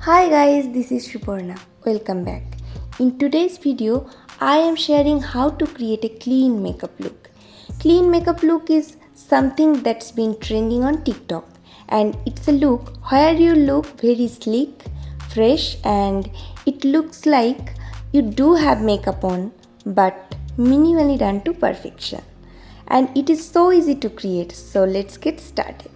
Hi guys, this is Suparna. Welcome back. In today's video, I am sharing how to create a clean makeup look. Clean makeup look is something that's been trending on TikTok, and it's a look where you look very sleek, fresh, and it looks like you do have makeup on but minimally done to perfection. And it is so easy to create, so let's get started.